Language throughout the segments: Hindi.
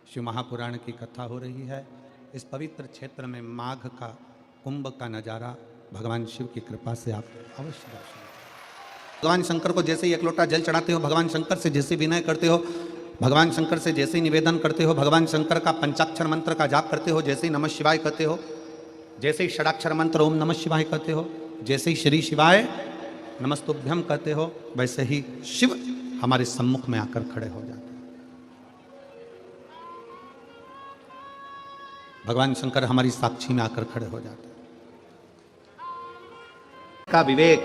शिव महापुराण की कथा हो रही है। इस पवित्र क्षेत्र में माघ का कुंभ का नज़ारा भगवान शिव की कृपा से आप अवश्य दर्शन। भगवान शंकर को जैसे ही एक लोटा जल चढ़ाते हो, भगवान शंकर से जैसे विनय करते हो, भगवान शंकर से जैसे ही निवेदन करते हो, भगवान शंकर का पंचाक्षर मंत्र का जाप करते हो, जैसे ही नमः शिवाय कहते हो, जैसे ही षडाक्षर मंत्र ओम नमः शिवाय कहते हो, जैसे ही श्री शिवाय नमस्तुभ्यम कहते हो, वैसे ही शिव हमारे सम्मुख में आकर खड़े हो जाते हैं। भगवान शंकर हमारी साक्षी में आकर खड़े हो जाते हैं। का विवेक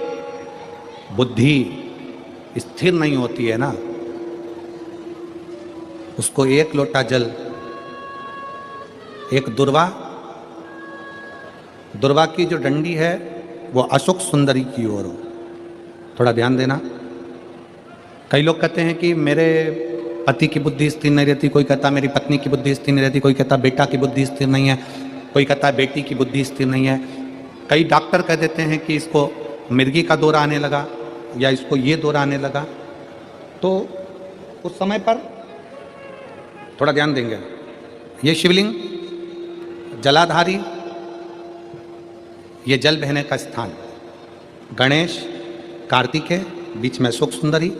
बुद्धि स्थिर नहीं होती है ना, उसको एक लोटा जल, एक दुर्वा की जो डंडी है वो अशोक सुंदरी की ओर हो। थोड़ा ध्यान देना। कई लोग कहते हैं कि मेरे पति की बुद्धि स्थिर नहीं रहती, कोई कहता मेरी पत्नी की बुद्धि स्थिर नहीं रहती, कोई कहता बेटा की बुद्धि स्थिर नहीं है, कोई कहता बेटी की बुद्धि स्थिर नहीं है। कई डॉक्टर कह देते हैं कि इसको मिर्गी का दौरा आने लगा या इसको ये दौरा आने लगा। तो उस समय पर थोड़ा ध्यान देंगे। ये शिवलिंग जलाधारी, ये जल बहने का स्थान, गणेश कार्तिकेय, बीच में अशोक सुंदरी,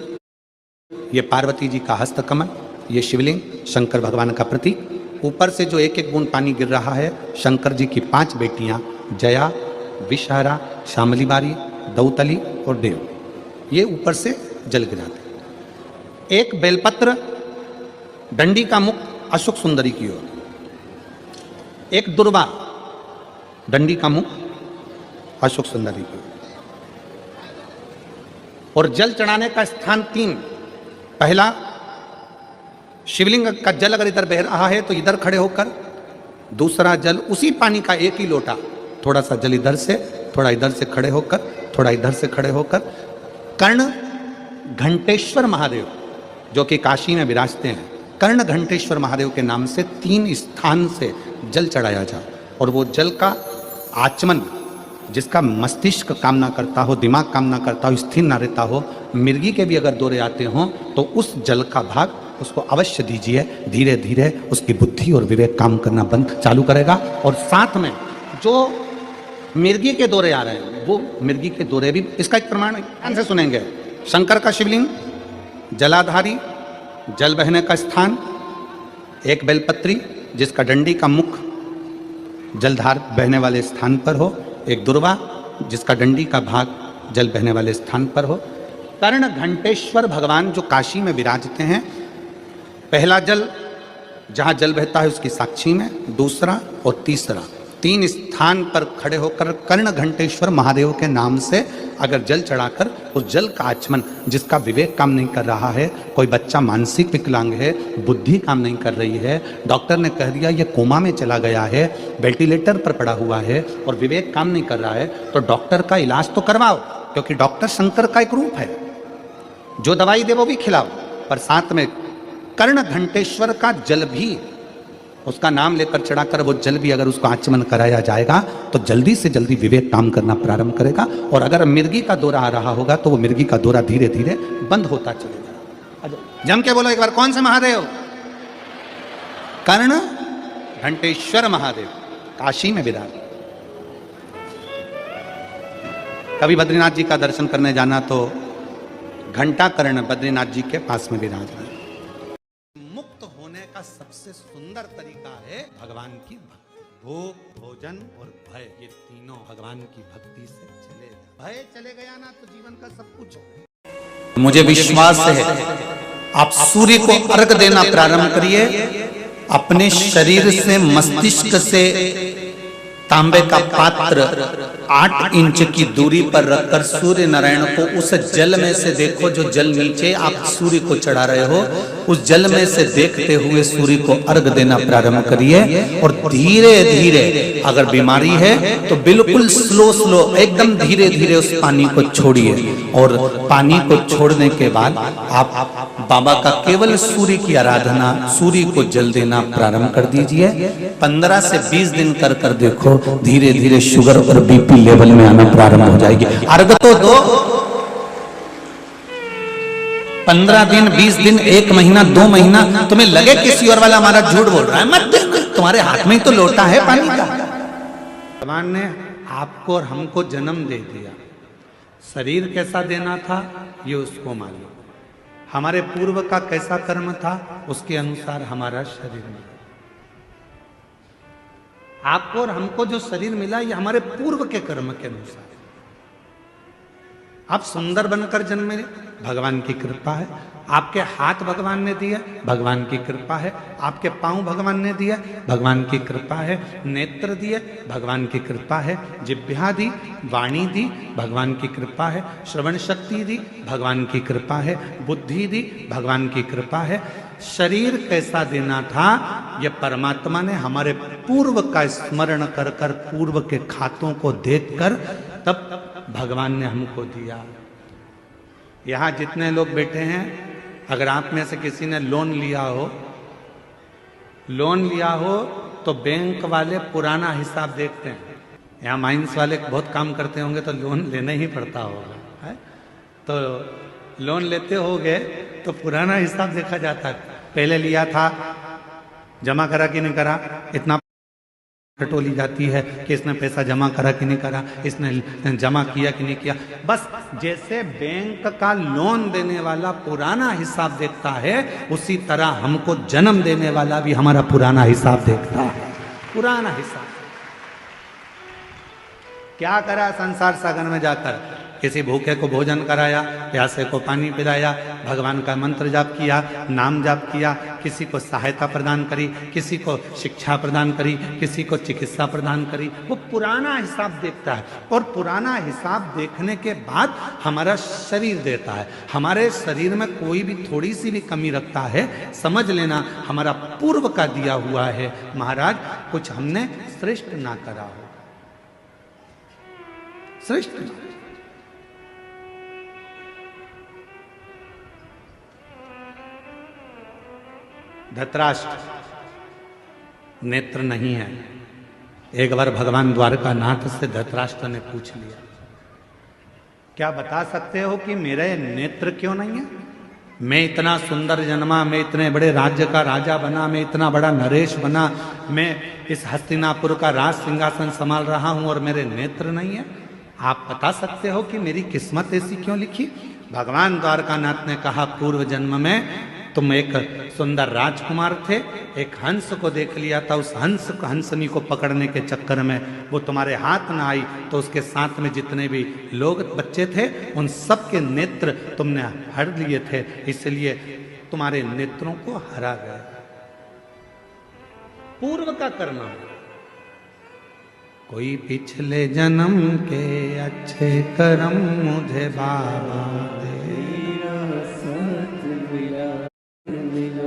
ये पार्वती जी का हस्तकमल, ये शिवलिंग शंकर भगवान का प्रतीक। ऊपर से जो एक एक बूंद पानी गिर रहा है, शंकर जी की 5 बेटियां जया, विषहरा, शामली बारी, दौतली और देव, ये ऊपर से जल गिराते। एक बेलपत्र डंडी का मुख अशोक सुंदरी की ओर, एक दुर्वा डंडी का मुख अशोक सुंदरी की ओर, और जल चढ़ाने का स्थान 3। पहला, शिवलिंग का जल अगर इधर बह रहा है तो इधर खड़े होकर, दूसरा जल उसी पानी का एक ही लोटा, थोड़ा सा जल इधर से, थोड़ा इधर से खड़े होकर, थोड़ा इधर से खड़े होकर, कर्ण घंटेश्वर महादेव जो कि काशी में विराजते हैं, कर्ण घंटेश्वर महादेव के नाम से 3 स्थान से जल चढ़ाया जाए। और वो जल का आचमन, जिसका मस्तिष्क काम ना करता हो, दिमाग काम ना करता हो, स्थिर ना रहता हो, मिर्गी के भी अगर दौरे आते हों तो उस जल का भाग उसको अवश्य दीजिए। धीरे धीरे उसकी बुद्धि और विवेक काम करना बंद चालू करेगा। और साथ में जो मिर्गी के दौरे आ रहे हैं, वो मिर्गी के दौरे भी, इसका एक प्रमाण ध्यान से सुनेंगे। शंकर का शिवलिंग जलाधारी, जल बहने का स्थान, एक बेलपत्री जिसका डंडी का मुख जलधार बहने वाले स्थान पर हो, एक दुर्वा जिसका डंडी का भाग जल बहने वाले स्थान पर हो, कर्ण घंटेश्वर भगवान जो काशी में विराजते हैं। पहला जल जहाँ जल बहता है उसकी साक्षी में, दूसरा और तीसरा, 3 स्थान पर खड़े होकर कर्ण घंटेश्वर महादेव के नाम से अगर जल चढ़ाकर उस जल का आचमन, जिसका विवेक काम नहीं कर रहा है, कोई बच्चा मानसिक विकलांग है, बुद्धि काम नहीं कर रही है, डॉक्टर ने कह दिया ये कोमा में चला गया है, वेंटिलेटर पर पड़ा हुआ है और विवेक काम नहीं कर रहा है, तो डॉक्टर का इलाज तो करवाओ, क्योंकि डॉक्टर शंकर का एक रूप है। जो दवाई दे वो भी खिलाओ, पर साथ में कर्ण घंटेश्वर का जल भी, उसका नाम लेकर चढ़ाकर वो जल भी अगर उसको आचमन कराया जाएगा तो जल्दी से जल्दी विवेक काम करना प्रारंभ करेगा। और अगर मिर्गी का दौरा आ रहा होगा तो वो मिर्गी का दौरा धीरे धीरे बंद होता चलेगा। जम के बोलो एक बार, कौन से महादेव? कर्ण घंटेश्वर महादेव, काशी में विराज। कभी बद्रीनाथ जी का दर्शन करने जाना तो घंटा कर्ण बद्रीनाथ जी के पास में विराज है। मुक्त होने का सबसे सुंदर तरीका है भगवान की भक्ति। भूख, भोजन और भय, ये तीनों भगवान की भक्ति से चले गए। भय चले गया ना तो जीवन का सब कुछ। मुझे विश्वास है आप सूर्य को अर्घ देना प्रारंभ करिए। अपने शरीर से, मस्तिष्क से तांबे का पात्र 8 इंच की दूरी पर रखकर सूर्य नारायण को उस जल में से देखो, जो जल नीचे आप सूर्य को चढ़ा रहे हो, उस जल में से देखते हुए सूर्य को अर्घ देना प्रारंभ करिए। और धीरे धीरे, अगर बीमारी है तो बिल्कुल स्लो एकदम धीरे धीरे उस पानी को छोड़िए। और पानी को छोड़ने के बाद आप बाबा का केवल सूर्य की आराधना, सूर्य को जल देना प्रारंभ कर दीजिए। 15 से 20 दिन कर देखो, धीरे धीरे शुगर और बीपी लेवल में आना प्रारंभ हो जाएगी। अर्घ तो दो, 15 दिन, 20 दिन, 1 महीना, 2 महीना तुम्हें लगे किसी और वाला हमारा झूठ बोल रहा है, मत देना। तुम्हारे हाथ में ही तो लोटा है पानी का। भगवान ने आपको और हमको जन्म दे दिया, शरीर कैसा देना था ये उसको मालूम, हमारे पूर्व का कैसा कर्म था उसके अनुसार हमारा शरीर मिला। आपको और हमको जो शरीर मिला ये हमारे पूर्व के कर्म के अनुसार। आप सुंदर बनकर जन्मे, भगवान की कृपा है। आपके हाथ भगवान ने दिया, भगवान की कृपा है। आपके पांव भगवान ने दिया, भगवान की कृपा है। नेत्र दिए, भगवान की कृपा है। जिह्वा दी, वाणी दी, भगवान की कृपा है। श्रवण शक्ति दी, भगवान की कृपा है। बुद्धि दी, भगवान की कृपा है। शरीर कैसा देना था यह परमात्मा ने हमारे पूर्व का स्मरण कर कर, पूर्व के खातों को देखकर तब भगवान ने हमको दिया। यहां जितने लोग बैठे हैं, अगर आप में से किसी ने लोन लिया हो तो बैंक वाले पुराना हिसाब देखते हैं। यहाँ माइंस वाले बहुत काम करते होंगे तो लोन लेना ही पड़ता होगा, है? तो लोन लेते होगे तो पुराना हिसाब देखा जाता है। पहले लिया था, जमा करा कि नहीं करा, इतना टटोली जाती है कि इसने पैसा जमा करा कि नहीं करा, इसने जमा किया कि नहीं किया। बस जैसे बैंक का लोन देने वाला पुराना हिसाब देखता है, उसी तरह हमको जन्म देने वाला भी हमारा पुराना हिसाब देखता है। पुराना हिसाब क्या करा संसार सागर में जाकर, किसी भूखे को भोजन कराया, प्यासे को पानी पिलाया, भगवान का मंत्र जाप किया, नाम जाप किया, किसी को सहायता प्रदान करी, किसी को शिक्षा प्रदान करी, किसी को चिकित्सा प्रदान करी। वो पुराना हिसाब देखता है और पुराना हिसाब देखने के बाद हमारा शरीर देता है। हमारे शरीर में कोई भी थोड़ी सी भी कमी रखता है, समझ लेना हमारा पूर्व का दिया हुआ है। महाराज कुछ हमने श्रेष्ठ ना करा हो, श्रेष्ठ धृतराष्ट्र नेत्र नहीं है। एक बार भगवान द्वारकानाथ से धृतराष्ट्र ने पूछ लिया, क्या बता सकते हो कि मेरे नेत्र क्यों नहीं है? मैं इतना सुंदर जन्मा, मैं इतने बड़े राज्य का राजा बना, मैं इतना बड़ा नरेश बना, मैं इस हस्तिनापुर का राज सिंहासन संभाल रहा हूं और मेरे नेत्र नहीं है। आप बता सकते हो कि मेरी किस्मत ऐसी क्यों लिखी? भगवान द्वारकानाथ ने कहा, पूर्व जन्म में तुम एक सुंदर राजकुमार थे, एक हंस को देख लिया था, उस हंसनी को पकड़ने के चक्कर में वो तुम्हारे हाथ ना आई तो उसके साथ में जितने भी लोग बच्चे थे उन सब के नेत्र तुमने हर लिए थे, इसलिए तुम्हारे नेत्रों को हरा गया। पूर्व का करना। कोई पिछले जन्म के अच्छे कर्म मुझे बाबा दे,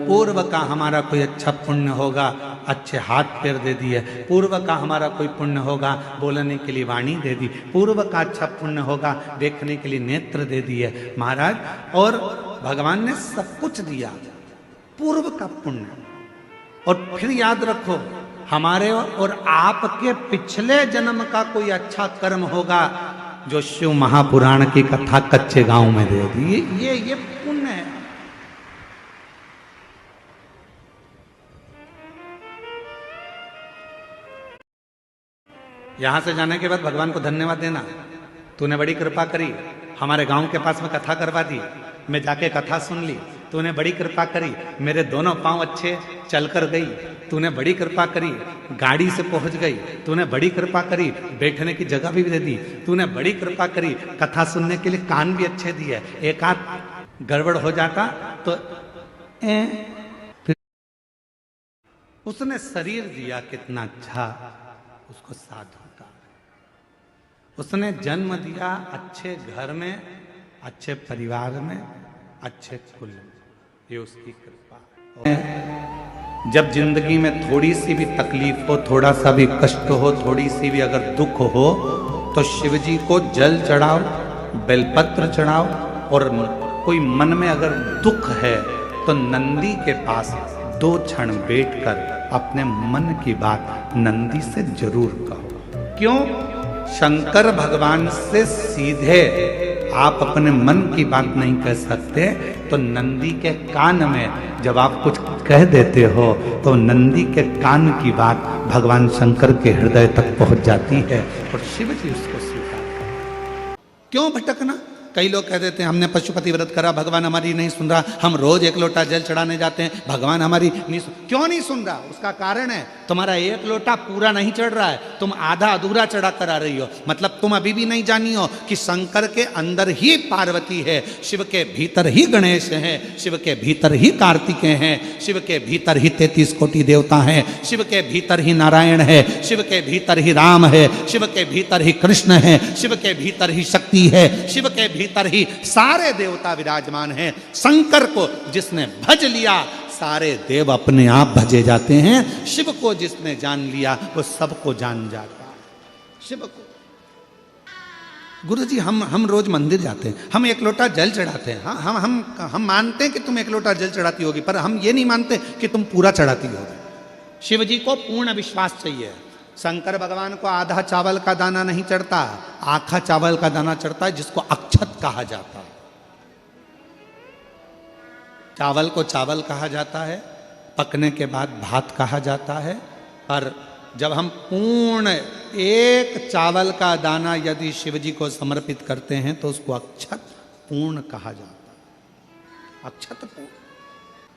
पूर्व का हमारा कोई अच्छा पुण्य होगा, अच्छे हाथ पैर दे दिए। पूर्व का हमारा कोई पुण्य होगा, बोलने के लिए वाणी दे दी। पूर्व का अच्छा पुण्य होगा, देखने के लिए नेत्र दे दिए महाराज। और भगवान ने सब कुछ दिया, पूर्व का पुण्य। और फिर याद रखो, हमारे और आपके पिछले जन्म का कोई अच्छा कर्म होगा जो शिव महापुराण की कथा कच्चे गांव में दे दी, ये पुण्य है। यहां से जाने के बाद भगवान को धन्यवाद देना, तूने बड़ी कृपा करी, हमारे गांव के पास में कथा करवा दी, मैं जाके कथा सुन ली, तूने बड़ी कृपा करी, मेरे दोनों पांव अच्छे चलकर गई, तूने बड़ी कृपा करी, गाड़ी से पहुंच गई, तूने बड़ी कृपा करी, बैठने की जगह भी दे दी, तूने बड़ी कृपा करी, कथा सुनने के लिए कान भी अच्छे दिए। एक आध गड़बड़ हो जाता तो उसने शरीर दिया कितना अच्छा, उसको साध होता। उसने जन्म दिया अच्छे घर में, अच्छे परिवार में, अच्छे कुल में, ये उसकी कृपा। जब जिंदगी में थोड़ी सी भी तकलीफ हो, थोड़ा सा भी कष्ट हो, थोड़ी सी भी अगर दुख हो, तो शिव जी को जल चढ़ाओ, बेलपत्र चढ़ाओ। और कोई मन में अगर दुख है तो नंदी के पास 2 क्षण बैठकर अपने मन की बात नंदी से जरूर कहो। क्यों? शंकर भगवान से सीधे आप अपने मन की बात नहीं कह सकते तो नंदी के कान में जब आप कुछ कह देते हो तो नंदी के कान की बात भगवान शंकर के हृदय तक पहुंच जाती है और शिव जी उसको स्वीकार। क्यों भटकना? कई लोग कह देते हैं हमने पशुपति व्रत करा, भगवान हमारी नहीं सुन रहा, हम रोज 1 लोटा जल चढ़ाने जाते हैं, भगवान हमारी नहीं सुन। क्यों नहीं सुन रहा? उसका कारण है तुम्हारा 1 लोटा पूरा नहीं चढ़ रहा है, तुम आधा अधूरा चढ़ा कर आ रही हो। मतलब तुम अभी भी नहीं जानी हो कि शंकर के अंदर ही पार्वती है, शिव के भीतर ही गणेश है, शिव के भीतर ही कार्तिकेय हैं, शिव के भीतर ही 33 कोटि देवता हैं, शिव के भीतर ही नारायण है, शिव के भीतर ही राम है, शिव के भीतर ही कृष्ण है, शिव के भीतर ही शक्ति है, शिव के भीतर ही सारे देवता विराजमान हैं। शंकर को जिसने भज लिया सारे देव अपने आप भजे जाते हैं। शिव को जिसने जान लिया वो सबको जान जाता है। शिव को गुरुजी हम रोज मंदिर जाते हैं, हम 1 लोटा जल चढ़ाते हैं। हाँ हम मानते हैं कि तुम 1 लोटा जल चढ़ाती होगी, पर हम ये नहीं मानते कि तुम पूरा चढ़ाती होगी। शिव जी को पूर्ण विश्वास चाहिए। शंकर भगवान को आधा चावल का दाना नहीं चढ़ता, आखा चावल का दाना चढ़ता है जिसको अक्षत कहा जाता है। चावल को चावल कहा जाता है, पकने के बाद भात कहा जाता है। और जब हम पूर्ण 1 चावल का दाना यदि शिव जी को समर्पित करते हैं तो उसको अक्षत पूर्ण कहा जाता है। अक्षत पूर्ण।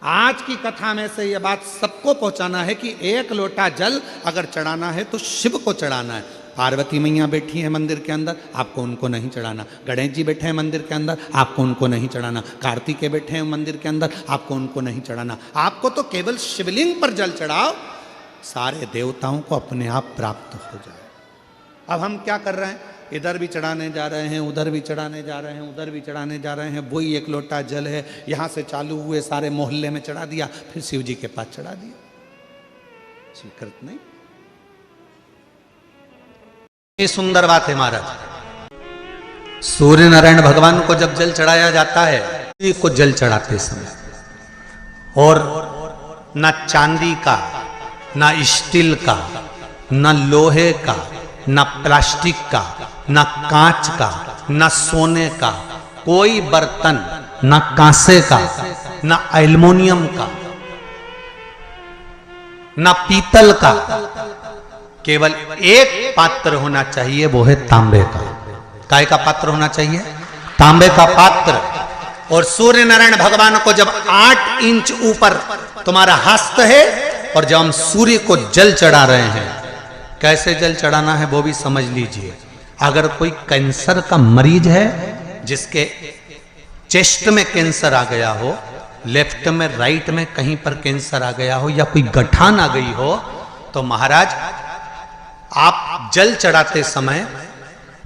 आज की कथा में से यह बात सबको पहुंचाना है कि 1 लोटा जल अगर चढ़ाना है तो शिव को चढ़ाना है। पार्वती मैया बैठी है मंदिर के अंदर, आपको उनको नहीं चढ़ाना। गणेश जी बैठे हैं मंदिर के अंदर, आपको उनको नहीं चढ़ाना। कार्तिकेय बैठे हैं मंदिर के अंदर, आपको उनको नहीं चढ़ाना। आपको तो केवल शिवलिंग पर जल चढ़ाओ, सारे देवताओं को अपने आप प्राप्त हो जाए। अब हम क्या कर रहे हैं? इधर भी चढ़ाने जा रहे हैं, उधर भी चढ़ाने जा रहे हैं, उधर भी चढ़ाने जा रहे हैं। वही 1 लोटा जल है, यहाँ से चालू हुए सारे मोहल्ले में चढ़ा दिया, फिर शिव जी के पास चढ़ा दिया। स्वीकृत नहीं। ये सुंदर बात है महाराज। सूर्य नारायण भगवान को जब जल चढ़ाया जाता है, को जल चढ़ाते समय और न चांदी का, न स्टील का, न लोहे का, न प्लास्टिक का, न कांच का, न सोने का कोई बर्तन, न कांसे का, न एल्युमिनियम का, न पीतल का, केवल एक पात्र होना चाहिए, वो है तांबे का। काय का पात्र होना चाहिए? तांबे का पात्र। और सूर्य नारायण भगवान को जब 8 इंच ऊपर तुम्हारा हस्त है और जब हम सूर्य को जल चढ़ा रहे हैं, कैसे जल चढ़ाना है वो भी समझ लीजिए। अगर कोई कैंसर का मरीज है, जिसके चेस्ट में कैंसर आ गया हो, लेफ्ट में, राइट में कहीं पर कैंसर आ गया हो, या कोई गठान आ गई हो, तो महाराज आप जल चढ़ाते समय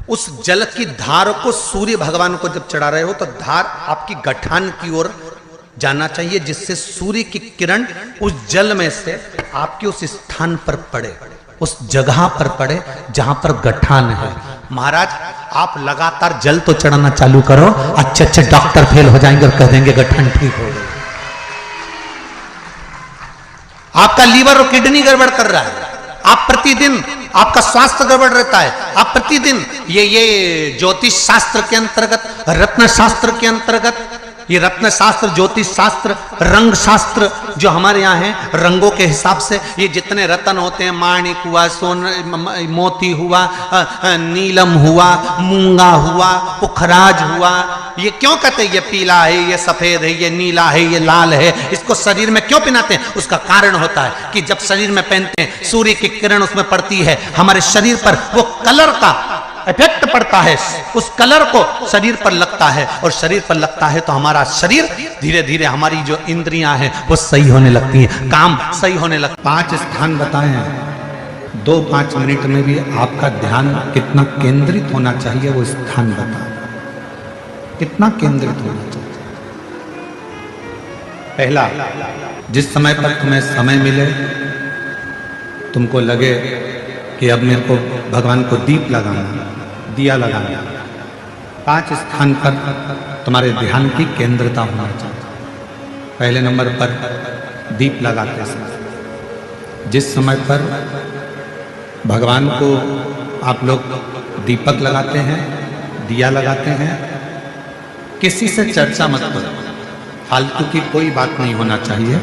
उस जल की धार को सूर्य भगवान को जब चढ़ा रहे हो तो धार आपकी गठान की ओर जाना चाहिए, जिससे सूर्य की किरण उस जल में से आपके उस स्थान पर पड़े, उस जगह पर पड़े जहां पर गठान है। महाराज आप लगातार जल तो चढ़ाना चालू करो, अच्छे अच्छे डॉक्टर फेल हो जाएंगे और कह देंगे गठान ठीक हो गई। आपका लीवर और किडनी गड़बड़ कर रहा है, आप प्रतिदिन आपका स्वास्थ्य गड़बड़ रहता है, आप प्रतिदिन ये ज्योतिष शास्त्र के अंतर्गत, रत्न शास्त्र के अंतर्गत, ये रत्न शास्त्र, ज्योतिष शास्त्र, रंग शास्त्र जो हमारे यहाँ है, रंगों के हिसाब से ये जितने रत्न होते हैं, माणिक हुआ, मोती हुआ, नीलम हुआ, मूंगा हुआ, पुखराज हुआ, ये क्यों कहते हैं ये पीला है, ये सफेद है, ये नीला है, ये लाल है, इसको शरीर में क्यों पहनाते हैं? उसका कारण होता है कि जब शरीर में पहनते हैं सूर्य की किरण उसमें पड़ती है, हमारे शरीर पर वो कलर का इफेक्ट पड़ता है, उस कलर को शरीर पर लगता है, और शरीर पर लगता है तो हमारा शरीर धीरे धीरे, हमारी जो इंद्रियां हैं वो सही होने लगती हैं, काम सही होने लगता है। 5 स्थान बताए हैं, 2-5 मिनट में भी आपका ध्यान कितना केंद्रित होना चाहिए वो स्थान बताए, कितना केंद्रित होना चाहिए। पहला, जिस समय पर तुम्हें समय मिले, तुमको लगे कि अब मेरे को भगवान को दीप लगाना, दिया लगाना, 5 स्थान पर तुम्हारे ध्यान की केंद्रता होना चाहिए। पहले नंबर पर दीप लगाते समय, जिस समय पर भगवान को आप लोग दीपक लगाते हैं, दिया लगाते हैं, किसी से चर्चा मत करो, फालतू की कोई बात नहीं होना चाहिए।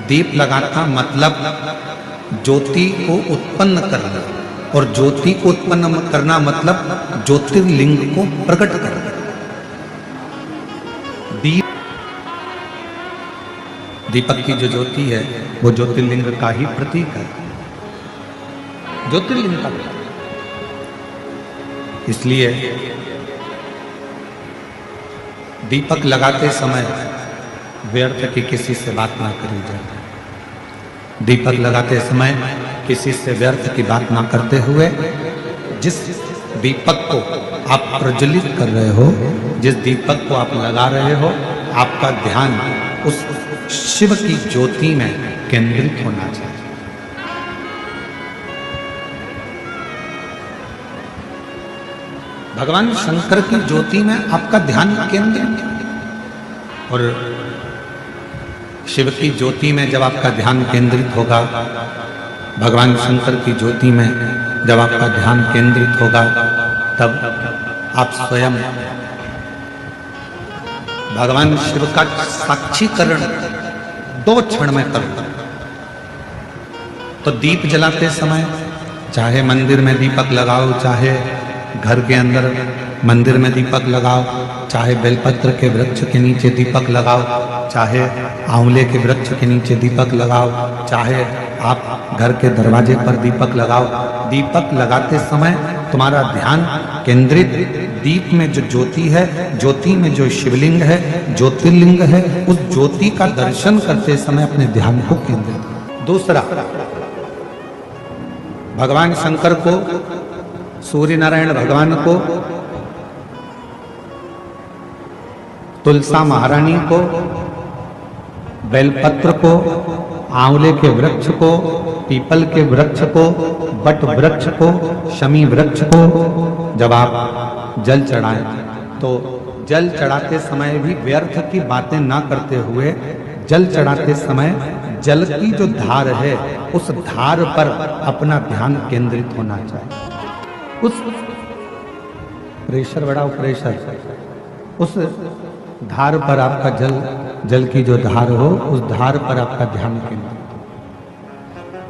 दीप लगाना मतलब ज्योति को उत्पन्न करना, और ज्योति को उत्पन्न करना मतलब ज्योतिर्लिंग को प्रकट करना। दीपक की जो ज्योति है वो ज्योतिर्लिंग का ही प्रतीक है, ज्योतिर्लिंग का प्रतीक। इसलिए दीपक लगाते समय व्यर्थ की किसी से बात ना करी जाए। दीपक लगाते समय किसी से व्यर्थ की बात ना करते हुए जिस दीपक को आप प्रज्वलित कर रहे हो, जिस दीपक को आप लगा रहे हो, आपका ध्यान उस शिव की ज्योति में केंद्रित होना चाहिए। भगवान शंकर की ज्योति में आपका ध्यान केंद्रित, और शिव की ज्योति में जब आपका ध्यान केंद्रित होगा, भगवान शंकर की ज्योति में जब आपका ध्यान केंद्रित होगा, तब आप स्वयं भगवान शिव का साक्षीकरण 2 क्षण में करो। तो दीप जलाते समय चाहे मंदिर में दीपक लगाओ, चाहे घर के अंदर मंदिर में दीपक लगाओ, चाहे बेलपत्र के वृक्ष के नीचे दीपक लगाओ, चाहे आंवले के वृक्ष के नीचे दीपक लगाओ, चाहे आप घर के दरवाजे पर दीपक लगाओ। दीपक लगाते समय तुम्हारा ध्यान केंद्रित दीप में जो ज्योति है, ज्योति में जो शिवलिंग है, ज्योतिर्लिंग है, उस ज्योति का दर्शन करते समय अपने ध्यान को केंद्रित। दूसरा, भगवान शंकर को, सूर्य नारायण भगवान को, तुलसा महारानी को, बेलपत्र को, आंवले के वृक्ष को, पीपल के वृक्ष को, बट वृक्ष को, शमी वृक्ष को जब आप जल चढ़ाएं, तो जल चढ़ाते समय भी व्यर्थ की बातें ना करते हुए, जल चढ़ाते समय जल की जो धार है उस धार पर अपना ध्यान केंद्रित होना चाहिए। उस प्रेशर बढ़ाओ, प्रेशर, उस धार पर आपका जल की जो धार हो, उस धार पर आपका ध्यान केंद्रित।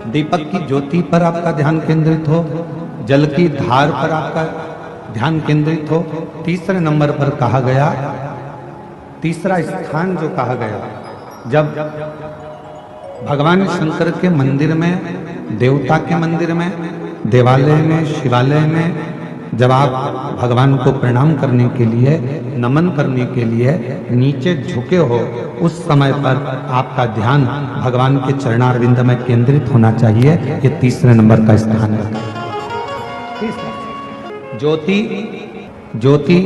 दीपक की ज्योति पर आपका ध्यान केंद्रित हो, जल की धार पर आपका ध्यान केंद्रित हो। तीसरे नंबर पर कहा गया, तीसरा स्थान जो कहा गया, जब भगवान शंकर के मंदिर में, देवता के मंदिर में, देवालय में, शिवालय में जब आप भगवान को प्रणाम करने के लिए, नमन करने के लिए नीचे झुके हो, उस समय पर आपका ध्यान भगवान के चरणारविंद में केंद्रित होना चाहिए। ये तीसरे नंबर का स्थान है। ज्योति, ज्योति,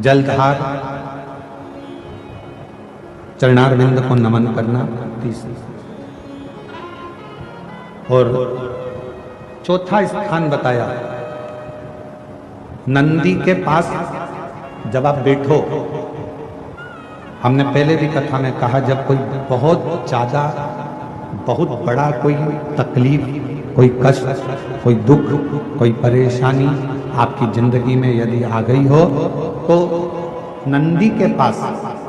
जलधार, चरणारविंद को नमन करना तीसरा। और चौथा स्थान बताया, नंदी के पास जब आप बैठो। हमने पहले भी कथा में कहा, जब कोई बहुत ज्यादा, बहुत बड़ा कोई तकलीफ, कोई कष्ट, कोई दुख, कोई परेशानी आपकी जिंदगी में यदि आ गई हो, तो नंदी के पास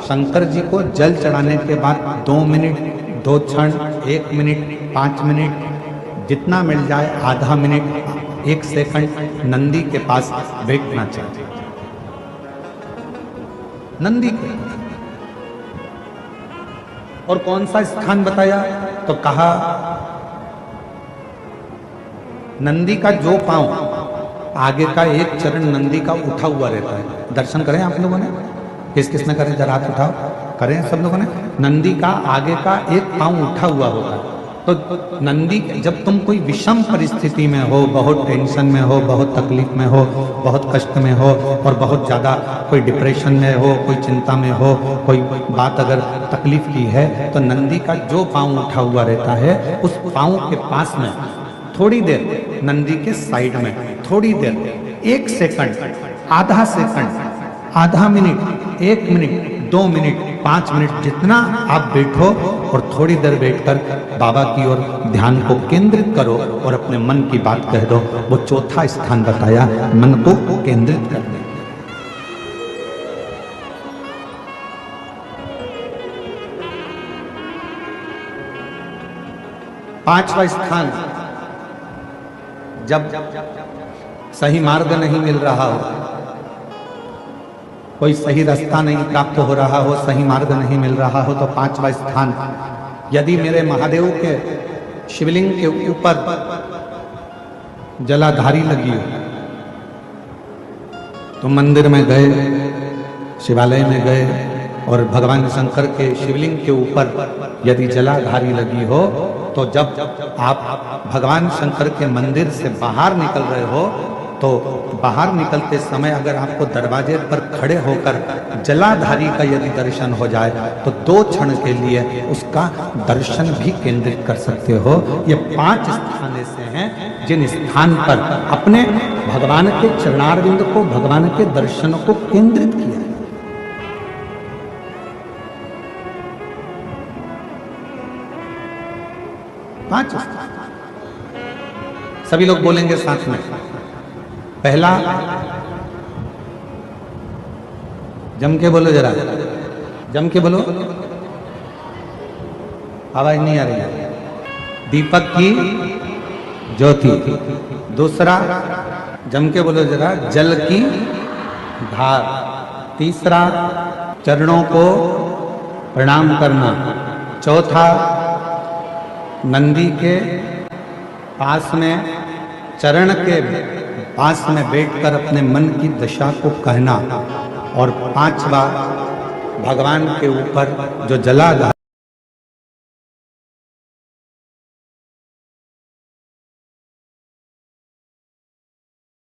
शंकर जी को जल चढ़ाने के बाद 2 मिनट, 2 क्षण, 1 मिनट, 5 मिनट, जितना मिल जाए, आधा मिनट, 1 सेकंड नंदी के पास बैठना चाहिए। नंदी के, और कौन सा स्थान बताया, तो कहा नंदी का जो पांव, आगे का एक चरण नंदी का उठा हुआ रहता है। दर्शन करें आप लोगों ने, किस किस ने करें, जरा हाथ उठाओ, करें सब लोगों ने। नंदी का आगे का एक पांव उठा हुआ होता है। तो नंदी, जब तुम कोई विषम परिस्थिति में हो, बहुत टेंशन में हो, बहुत तकलीफ में हो, बहुत कष्ट में हो, और बहुत ज़्यादा कोई डिप्रेशन में हो, कोई चिंता में हो, कोई बात अगर तकलीफ की है, तो नंदी का जो पांव उठा हुआ रहता है, उस पांव के पास में थोड़ी देर, नंदी के साइड में थोड़ी देर, 1 सेकंड, आधा सेकंड, आधा मिनट, 1 मिनट, 2 मिनट, 5 मिनट, जितना आप बैठो, और थोड़ी देर बैठकर बाबा की ओर ध्यान को केंद्रित करो और अपने मन की बात कह दो। वो चौथा स्थान बताया, मन को केंद्रित करने। पांचवा स्थान, जब सही मार्ग नहीं मिल रहा हो, कोई सही रास्ता नहीं प्राप्त हो रहा हो, सही मार्ग नहीं मिल रहा हो, तो पांचवा स्थान, यदि मेरे महादेव के शिवलिंग के ऊपर जलाधारी लगी हो, तो मंदिर में गए, शिवालय में गए और भगवान शंकर के शिवलिंग के ऊपर यदि जलाधारी लगी हो, तो जब आप भगवान शंकर के मंदिर से बाहर निकल रहे हो, तो बाहर निकलते समय अगर आपको दरवाजे पर खड़े होकर जलाधारी का यदि दर्शन हो जाए, तो 2 क्षण के लिए उसका दर्शन भी केंद्रित कर सकते हो। ये 5 स्थान ऐसे हैं जिन स्थान पर अपने भगवान के चरणारविंद को, भगवान के दर्शन को केंद्रित किया है। पांच सभी लोग बोलेंगे साथ में। पहला, जम के बोलो, जरा जम के बोलो, आवाज नहीं आ रही है। दीपक की ज्योति। दूसरा, जम के बोलो जरा, जल की धार। तीसरा, चरणों को प्रणाम करना। चौथा, नंदी के पास में, चरण के पास में बैठकर अपने मन की दशा को कहना। और 5वां, भगवान के ऊपर जो जलाधार